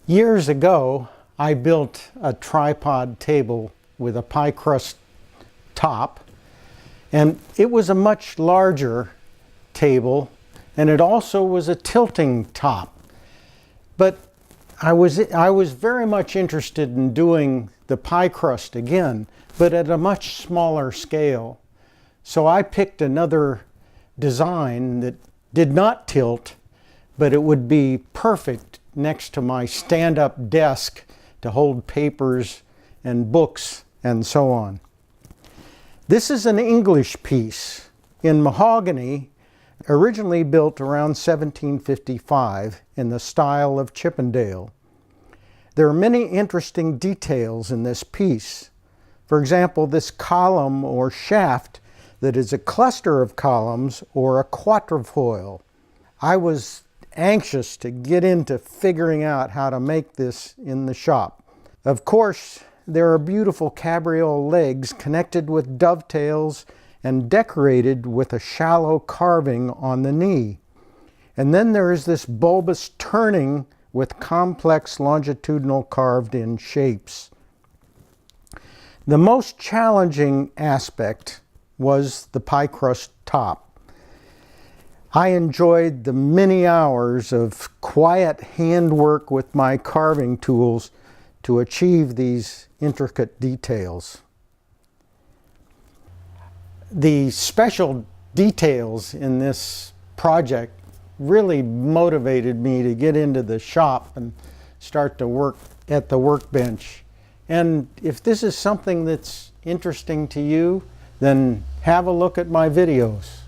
Years ago, I built a tripod table with a pie crust top, and it was a much larger table, and it also was a tilting top. But I was very much interested in doing the pie crust again, but at a much smaller scale. So I picked another design that did not tilt, but it would be perfect next to my stand-up desk to hold papers and books and so on. This is an English piece in mahogany, originally built around 1755 in the style of Chippendale. There are many interesting details in this piece. For example, this column or shaft that is a cluster of columns or a quatrefoil. I was anxious to get into figuring out how to make this in the shop. Of course, there are beautiful cabriole legs connected with dovetails and decorated with a shallow carving on the knee. And then there is this bulbous turning with complex longitudinal carved in shapes. The most challenging aspect was the pie crust top. I enjoyed the many hours of quiet handwork with my carving tools to achieve these intricate details. The special details in this project really motivated me to get into the shop and start to work at the workbench. And if this is something that's interesting to you, then have a look at my videos.